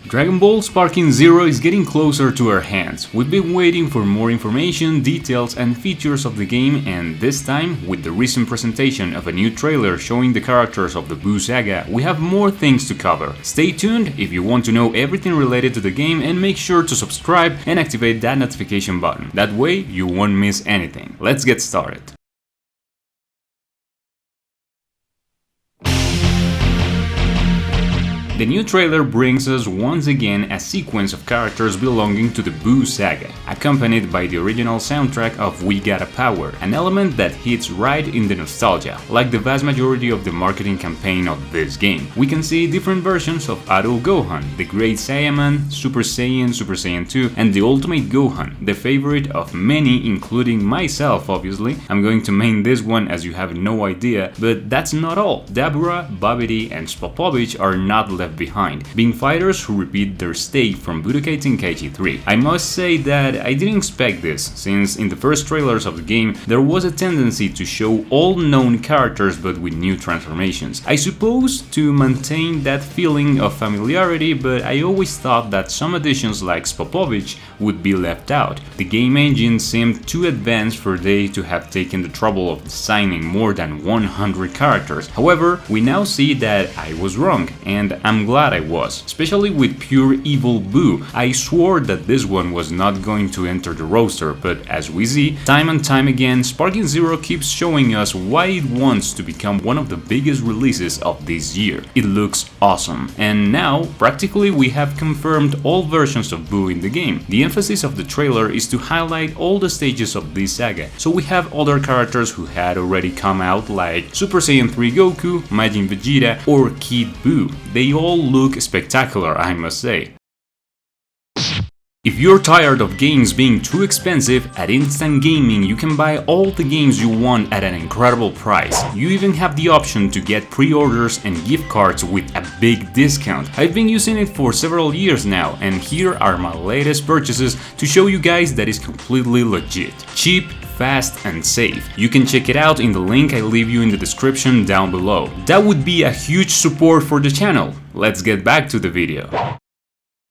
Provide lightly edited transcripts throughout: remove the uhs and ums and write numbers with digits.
Dragon Ball Sparking Zero is getting closer to our hands. We've been waiting for more information, details and features of the game, and this time, with the recent presentation of a new trailer showing the characters of the Buu Saga, we have more things to cover. Stay tuned if you want to know everything related to the game, and make sure to subscribe and activate that notification button. That way you won't miss anything. Let's get started. The new trailer brings us once again a sequence of characters belonging to the Buu Saga, accompanied by the original soundtrack of We Gotta Power, an element that hits right in the nostalgia, like the vast majority of the marketing campaign of this game. We can see different versions of Adult Gohan, the Great Saiyaman, Super Saiyan 2, and the Ultimate Gohan, the favorite of many, including myself obviously. I'm going to main this one as you have no idea, but that's not all. Dabura, Babidi, and Spopovich are not left behind, being fighters who repeat their stay from Budokai Tenkaichi 3. I must say that I didn't expect this, since in the first trailers of the game there was a tendency to show all known characters but with new transformations. I suppose to maintain that feeling of familiarity, but I always thought that some additions like Spopovich would be left out. The game engine seemed too advanced for they to have taken the trouble of designing more than 100 characters. However, we now see that I was wrong, and I'm glad I was, especially with pure evil Buu. I swore that this one was not going to enter the roster, but as we see, time and time again, Sparking Zero keeps showing us why it wants to become one of the biggest releases of this year. It looks awesome, and now, practically we have confirmed all versions of Buu in the game. The emphasis of the trailer is to highlight all the stages of this saga, so we have other characters who had already come out like Super Saiyan 3 Goku, Majin Vegeta, or Kid Buu. They all look spectacular, I must say. If you're tired of games being too expensive, at Instant Gaming you can buy all the games you want at an incredible price. You even have the option to get pre-orders and gift cards with a big discount. I've been using it for several years now, and here are my latest purchases to show you guys that it's completely legit, cheap, fast and safe. You can check it out in the link I leave you in the description down below. That would be a huge support for the channel. Let's get back to the video.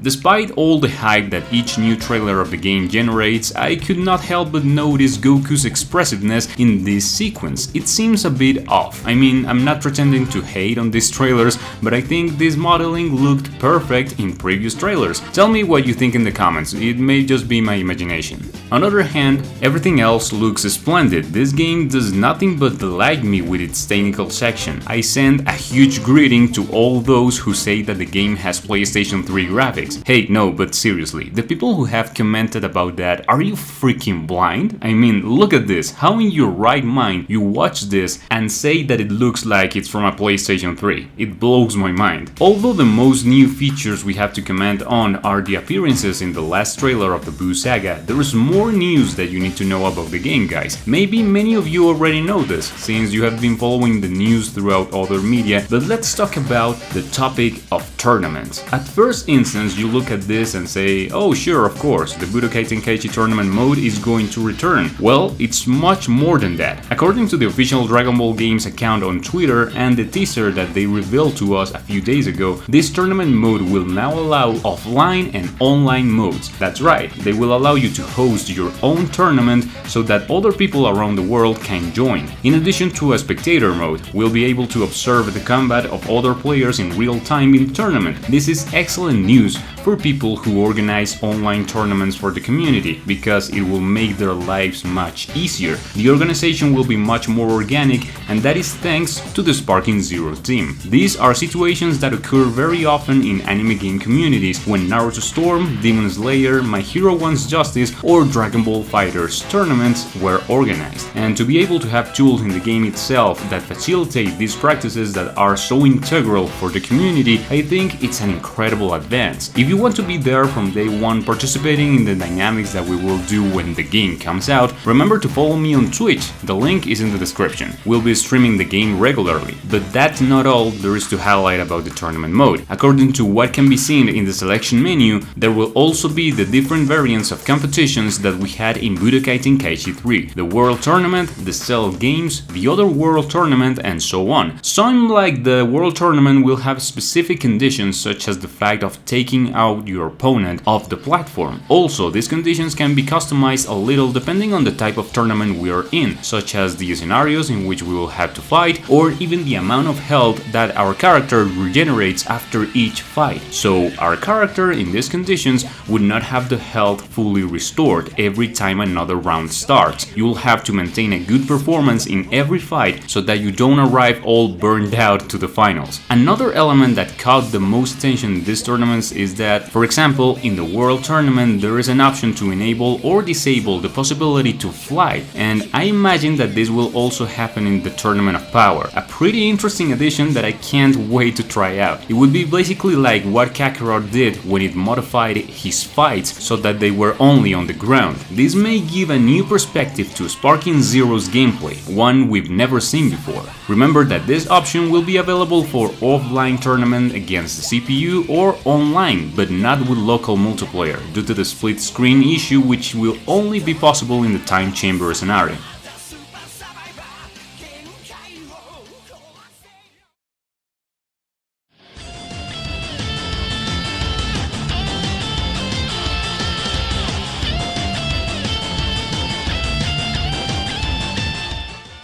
Despite all the hype that each new trailer of the game generates, I could not help but notice Goku's expressiveness in this sequence. It seems a bit off. I mean, I'm not pretending to hate on these trailers, but I think this modeling looked perfect in previous trailers. Tell me what you think in the comments, it may just be my imagination. On the other hand, everything else looks splendid. This game does nothing but delight me with its technical section. I send a huge greeting to all those who say that the game has PlayStation 3 graphics. Hey, no, but seriously, the people who have commented about that, are you freaking blind? I mean, look at this, how in your right mind you watch this and say that it looks like it's from a PlayStation 3? It blows my mind. Although the most new features we have to comment on are the appearances in the last trailer of the Buu Saga, there is more news that you need to know about the game, guys. Maybe many of you already know this, since you have been following the news throughout other media, but let's talk about the topic of tournaments. At first instance, you look at this and say, oh sure, of course, the Budokai Tenkaichi tournament mode is going to return. Well, it's much more than that. According to the official Dragon Ball Games account on Twitter and the teaser that they revealed to us a few days ago, this tournament mode will now allow offline and online modes. That's right, they will allow you to host your own tournament so that other people around the world can join. In addition to a spectator mode, we'll be able to observe the combat of other players in real time in the tournament. This is excellent news for people who organize online tournaments for the community, because it will make their lives much easier. The organization will be much more organic, and that is thanks to the Sparking Zero team. These are situations that occur very often in anime game communities, when Naruto Storm, Demon Slayer, My Hero Wants Justice or Dragon Ball FighterZ tournaments were organized. And to be able to have tools in the game itself that facilitate these practices that are so integral for the community, I think it's an incredible advance. If you want to be there from day one participating in the dynamics that we will do when the game comes out, remember to follow me on Twitch, the link is in the description. We'll be streaming the game regularly, but that's not all there is to highlight about the tournament mode. According to what can be seen in the selection menu, there will also be the different variants of competitions that we had in Budokai Tenkaichi 3, the World Tournament, the Cell Games, the other World Tournament, and so on. Some, like the World Tournament, will have specific conditions such as the fact of taking taking out your opponent off the platform. Also, these conditions can be customized a little depending on the type of tournament we are in, such as the scenarios in which we will have to fight, or even the amount of health that our character regenerates after each fight. So our character in these conditions would not have the health fully restored every time another round starts. You will have to maintain a good performance in every fight so that you don't arrive all burned out to the finals. Another element that caught the most attention in these tournaments is that, for example, in the World Tournament there is an option to enable or disable the possibility to fly, and I imagine that this will also happen in the Tournament of Power. A pretty interesting addition that I can't wait to try out. It would be basically like what Kakarot did when it modified his fights so that they were only on the ground. This may give a new perspective to Sparking Zero's gameplay, one we've never seen before. Remember that this option will be available for offline tournament against the CPU or online, but not with local multiplayer due to the split screen issue, which will only be possible in the time chamber scenario.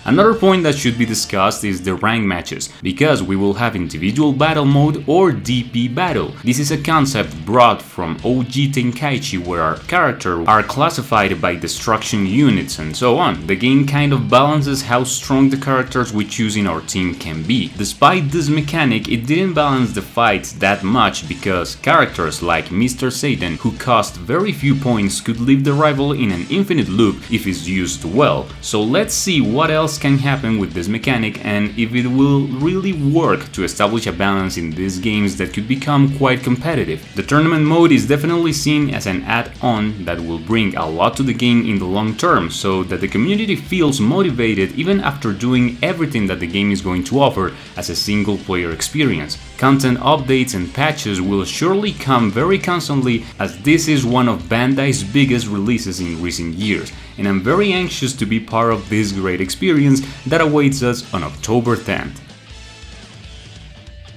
Another point that should be discussed is the rank matches, because we will have individual battle mode or DP battle. This is a concept brought from OG Tenkaichi where our characters are classified by destruction units and so on. The game kind of balances how strong the characters we choose in our team can be. Despite this mechanic, it didn't balance the fights that much because characters like Mr. Satan, who cost very few points, could leave the rival in an infinite loop if it's used well. So let's see what else can happen with this mechanic and if it will really work to establish a balance in these games that could become quite competitive. The tournament mode is definitely seen as an add-on that will bring a lot to the game in the long term, so that the community feels motivated even after doing everything that the game is going to offer as a single player experience. Content updates and patches will surely come very constantly, as this is one of Bandai's biggest releases in recent years, and I'm very anxious to be part of this great experience that awaits us on October 10th.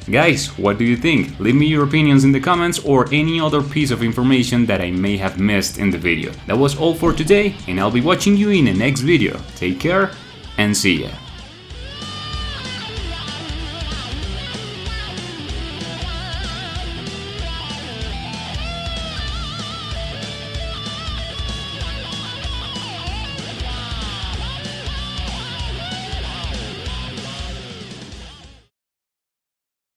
Guys, what do you think? Leave me your opinions in the comments or any other piece of information that I may have missed in the video. That was all for today, and I'll be watching you in the next video. Take care and see ya!